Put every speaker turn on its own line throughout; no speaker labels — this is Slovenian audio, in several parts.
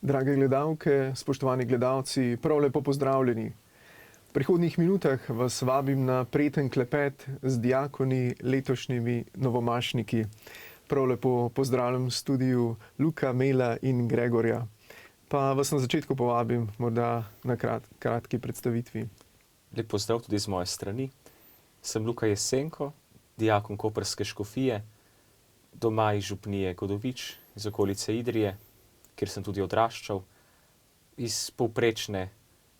Drage gledalke, spoštovani gledalci, prav lepo pozdravljeni. V prihodnjih minutah vas vabim na prijeten klepet z dijakoni, letošnjimi novomašniki. Prav lepo pozdravljam v studiu Luka, Mela in Gregorja. Pa vas na začetku povabim morda na kratki predstavitvi.
Lep pozdrav tudi z moje strani. Sem Luka Jesenko, dijakon koprske škofije, doma iz župnije Godovič, iz okolice Idrije, kjer sem tudi odraščal, iz povprečne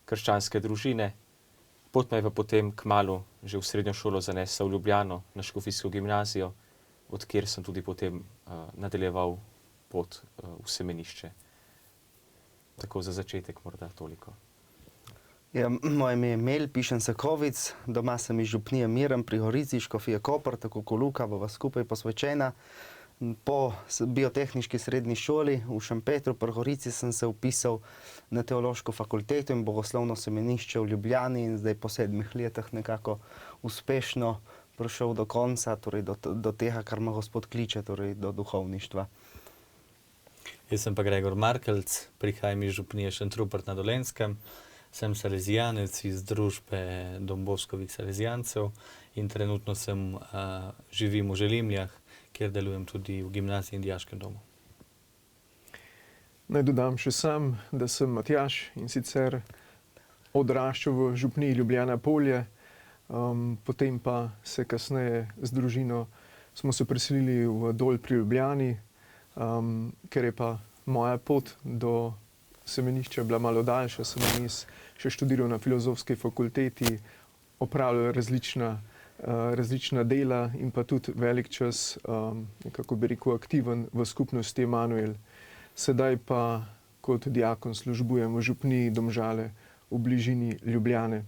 krščanske družine. Pot me je pa potem kmalu že v srednjo šolo zanesla v Ljubljano na škofijsko gimnazijo, od kjer sem tudi potem nadaljeval pot v semenišče. Tako za začetek morda toliko.
Ja, moje ime je Mel, pišem se Kovic, doma sem iz župnije Miren pri Gorici, škofije Koper, tako kot Luka, bova skupaj posvečena. Po biotehniški srednji šoli v Šempetru pri Gorici sem se vpisal na teološko fakulteto in bogoslovno semenišče v Ljubljani in zdaj po 7 letih nekako uspešno prišel do konca, torej do tega, kar me Gospod kliče, torej do duhovništva.
Jaz sem pa Gregor Markelc, prihajam iz župnije Šentrupert na Dolenjskem. Sem salezijanec iz družbe Dom Boskovih salezijancev in trenutno živim v Želimljah, kjer delujem tudi v gimnaziji in dijaškem domu.
Naj dodam še sam, da sem Matjaž in sicer odraščal v župniji Ljubljana Polje, potem pa se kasneje z družino smo se preselili v Dol pri Ljubljani, ker je pa moja pot do semenišča bila malo daljša, sem vmes še študiral na filozofski fakulteti, opravljal različna dela in pa tudi velik čas, nekako bi rekel, aktiven v skupnosti Emanuel. Sedaj pa kot dijakon službujem v župniji Domžale v bližini Ljubljane.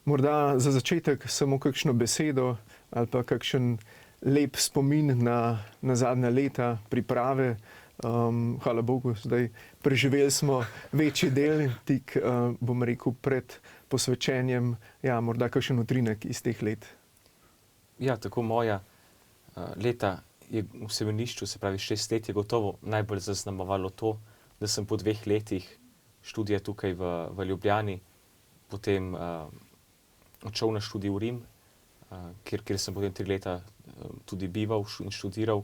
Morda za začetek samo kakšno besedo ali pa kakšen lep spomin na zadnja leta priprave. Hvala Bogu, zdaj preživeli smo večji del, tik bom rekel pred posvečenjem, ja, morda kakšen utrinek iz teh let.
Ja, tako moja leta je v semenišču, se pravi 6 let, je gotovo najbolj zaznamovalo to, da sem po 2 letih študija tukaj v Ljubljani, potem odšel na študij v Rim, kjer sem potem 3 leta tudi bival in študiral.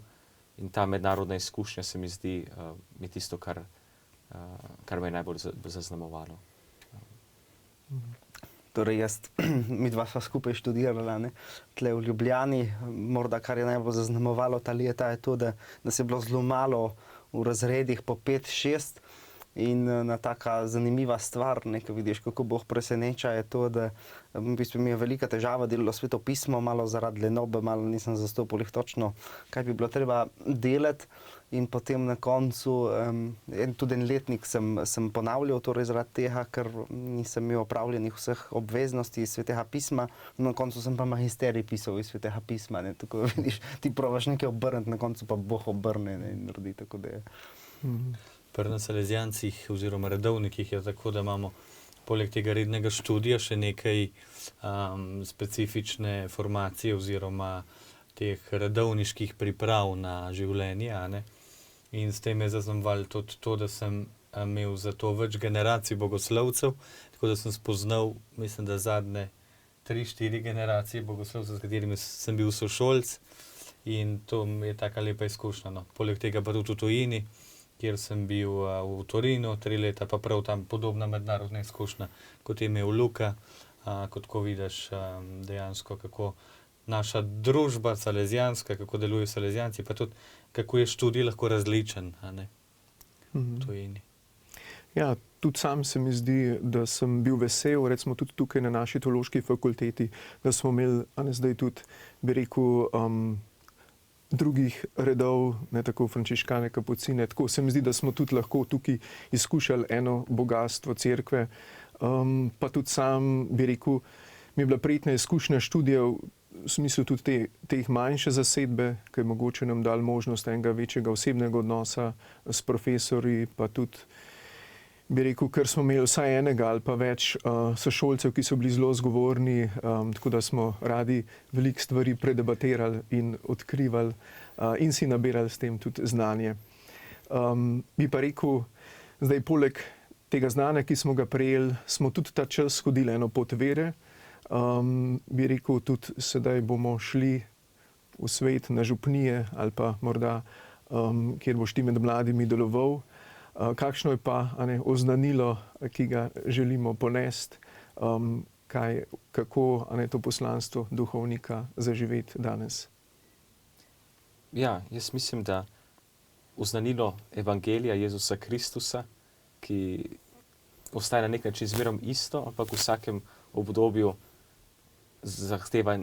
In ta mednarodna izkušnja se mi zdi je tisto, kar me je najbolj zaznamovalo.
Torej midva sva skupaj študirala, tle v Ljubljani. Morda kar je najbolj zaznamovalo ta leta je to, da se je bilo zelo malo v razredih po 5-6 in ena taka zanimiva stvar, ko vidiš, kako Bog preseneča, je to, da v bistvu mi je velika težava delalo Sveto pismo, malo zaradi lenobe, malo nisem zastopil točno, kaj bi bilo treba delati. In potem na koncu, tudi en letnik sem ponavljal, torej zaradi tega, ker nisem imel opravljenih vseh obveznosti iz Svetega pisma. Na koncu sem pa magisterij pisal iz Svetega pisma, tako vidiš, ti probaš nekaj obrniti, na koncu pa Bog obrne in naredi, tako da je.
Pri nas salezijancih oziroma redovnikih je tako, da imamo poleg tega rednega študija še nekaj specifične formacije oziroma teh redovniških priprav na življenje, In s tem je zaznamovalo tudi to, da sem imel za to več generacij bogoslovcev, tako da sem spoznal, mislim, da zadnje 3-4 generacije bogoslovcev, s katerimi sem bil sošolc, in to je taka lepa izkušnja, no. Poleg tega pa tudi v tujini, kjer sem bil v Torinu 3 leta, pa prav tam podobna mednarodna izkušnja, kot je imel Luka, kot ko vidiš dejansko, kako naša družba salezijanska, kako delujejo salezijanci, pa tudi kako je študij lahko različen, v tujini.
Ja, tudi sam se mi zdi, da sem bil vesel, recimo tudi tukaj na naši teološki fakulteti, da smo imeli, zdaj tudi, bi rekel, drugih redov, tako frančiškane, kapucine, tako se mi zdi, da smo tudi lahko tukaj izkušali eno bogastvo cerkve, pa tudi sam, bi rekel, mi je bila prijetna izkušnja študija v smislu tudi teh manjše zasedbe, ki je mogoče nam dali možnost enega večjega osebnega odnosa s profesorji, pa tudi, bi rekel, ker smo imeli vsaj enega ali pa več sošolcev, ki so bili zelo zgovorni, tako da smo radi veliko stvari predebatirali in odkrivali in si nabirali s tem tudi znanje. Bi pa rekel, Zdaj, poleg tega znanja, ki smo ga prejeli, smo tudi ta čas hodili eno pot vere. Bi rekel, tudi sedaj bomo šli v svet na župnije ali pa morda, kjer boš ti med mladimi deloval. Kakšno je pa oznanilo, ki ga želimo ponesti, kako to poslanstvo duhovnika zaživeti danes?
Ja, jaz mislim, da oznanilo Evangelija Jezusa Kristusa, ki ostaja na nek način zmerom isto, ampak v vsakem obdobju zahteva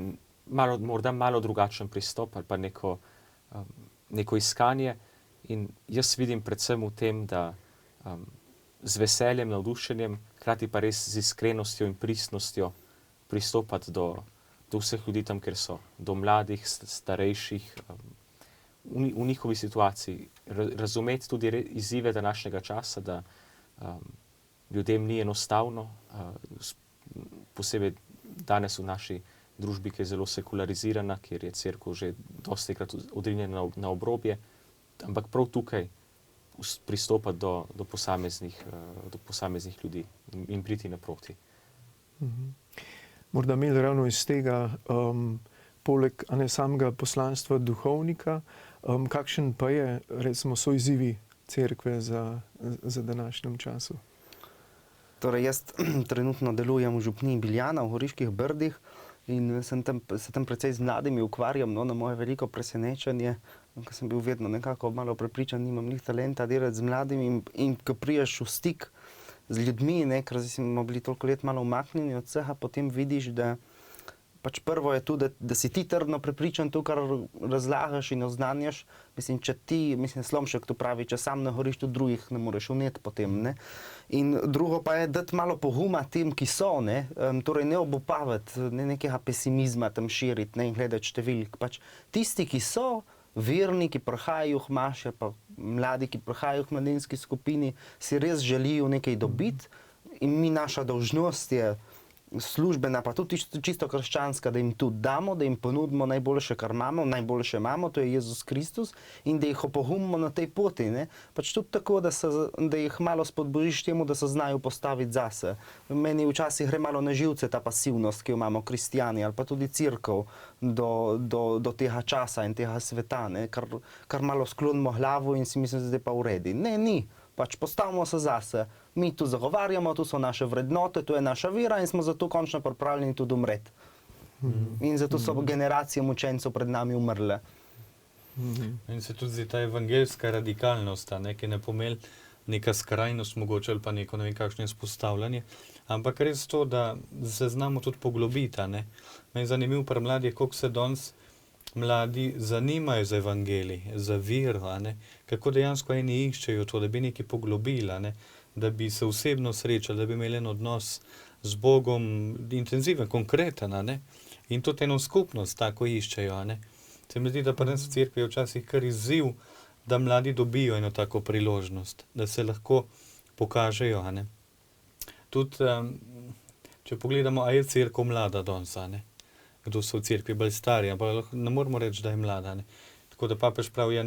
morda malo drugačen pristop ali pa neko iskanje. In jaz vidim predvsem v tem, da z veseljem, navdušenjem, hkrati pa res z iskrenostjo in pristnostjo pristopati do vseh ljudi tam, kjer so, do mladih, starejših, v njihovi situaciji. Razumeti tudi izzive današnjega časa, da ljudem ni enostavno, posebej danes v naši družbi, ki je zelo sekularizirana, kjer je cerkev že dostikrat odrinjena na obrobje, ampak prav tukaj pristopati do posameznih ljudi in priti naproti.
Morda imeli ravno iz tega, poleg samega poslanstva duhovnika, kakšen pa je, recimo, so izzivi cerkve za današnjem času?
Torej, jaz trenutno delujem v župniji Biljana v Goriških Brdih in se tam precej z mladimi ukvarjam, na moje veliko presenečenje, ker sem bil vedno nekako malo prepričan, nimam njih talenta delati z mladimi in ko priješ v stik z ljudmi, ker smo bili toliko let malo umaknjeni od vsega, potem vidiš, da pač prvo je tu, da si ti trdno prepričan to, kar razlagaš in oznanjaš. Mislim, če ti, Slomšek to pravi, če sam ne horiš, tudi drugih ne moreš vneti potem, ne. In drugo pa je dati malo poguma tem, ki so, ne. Torej ne obupavati, ne nekega pesimizma tam širiti, ne, in gledati številk. Pač tisti, ki so verni, ki prihajajo v maše, pa mladi, ki prihajajo v mladinski skupini, si res želijo nekaj dobiti in naša dolžnost je službena, pa tudi čisto krščanska, da jim tudi damo, da jim ponudimo najboljše, kar imamo, najboljše imamo, to je Jezus Kristus, in da jih opogumimo na tej poti, ne. Pač tudi tako, da jih malo spodbudiš temu, da se znajo postaviti zase. Meni včasih gre malo na živce ta pasivnost, ki jo imamo kristjani ali pa tudi cerkev do tega časa in tega sveta, ne, kar malo sklonimo glavo in si mislim, da zdaj pa uredi. Ne, ni. Pač postavimo se zase. Mi tu zagovarjamo, tu so naše vrednote, tu je naša vera in smo zato končno pripravljeni tudi umreti. In zato so generacije mučencev pred nami umrle.
In se tudi zdi ta evangeljska radikalnost, ki ne pomeni neka skrajnost mogoče ali pa neko ne vem kakšno izpostavljanje, ampak res to, da se znamo tudi poglobiti. Meni je zanimivo pri mladih, koliko se danes mladi zanimajo za evangelij, za vero, kako dejansko eni iščejo to, da bi nekaj poglobili, da bi se osebno srečali, da bi imeli en odnos z Bogom intenziven, konkreten, in tudi eno skupnost tako iščejo. Se mi zdi, da pri nas v cerkvi je včasih kar izziv, da mladi dobijo eno tako priložnost, da se lahko pokažejo. Tudi, če pogledamo, a je cerkev mlada danes, kdo so v cerkvi bolj stari, ampak ne moramo reči, da je mlada. Tako da papež pravi,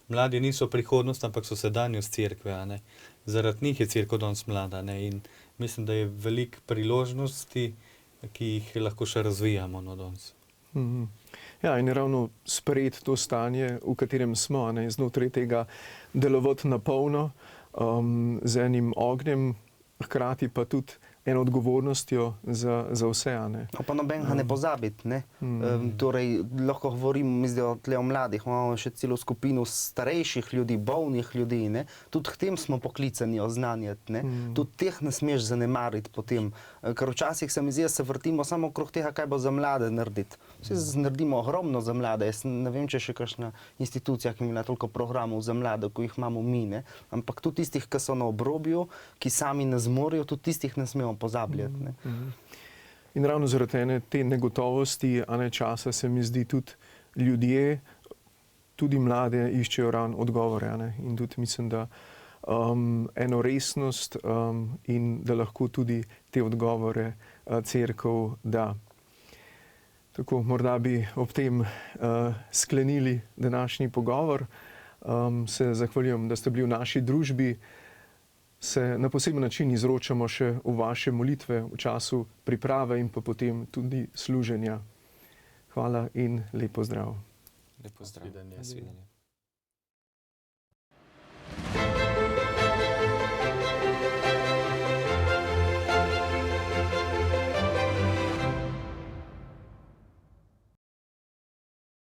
mladi niso prihodnost, ampak so sedanjost cerkve. Zaradi njih je cerkev danes mlada. In mislim, da je veliko priložnosti, ki jih lahko še razvijamo danes.
Ja, in ravno sprejeti to stanje, v katerem smo, znotraj tega delovati na polno, z enim ognjem, hkrati pa tudi eno odgovornostjo za vse.
Pa nobenega ne pozabiti, ne. Torej, lahko govorimo tle o mladih, imamo še celo skupino starejših ljudi, bolnih ljudi, ne. Tudi k tem smo poklicani oznanjati, ne. Tudi teh ne smeš zanemariti potem, ker včasih se mi zdi, da se vrtimo samo okrog tega, kaj bo za mlade narediti. Vsi naredimo ogromno za mlade, jaz ne vem, če je še kakšna institucija, ki ima toliko programov za mlade, ko jih imamo mi, ne. Ampak tudi tistih, ki so na obrobju, ki sami ne zmorejo, tudi tistih ne smemo pozabljati. Ne.
In ravno zaradi te negotovosti, časa se mi zdi tudi ljudje, tudi mlade, iščejo ravno odgovore. In tudi mislim, da eno resnost in da lahko tudi te odgovore cerkev da. Tako, morda bi ob tem sklenili današnji pogovor. Se zahvaljujem, da ste bili v naši družbi. se na poseben način izročamo še v vaše molitve v času priprave in pa potem tudi služenja. Hvala in lep pozdrav.
Lepo zdrav.
Nasvidenje.
Nasvidenje.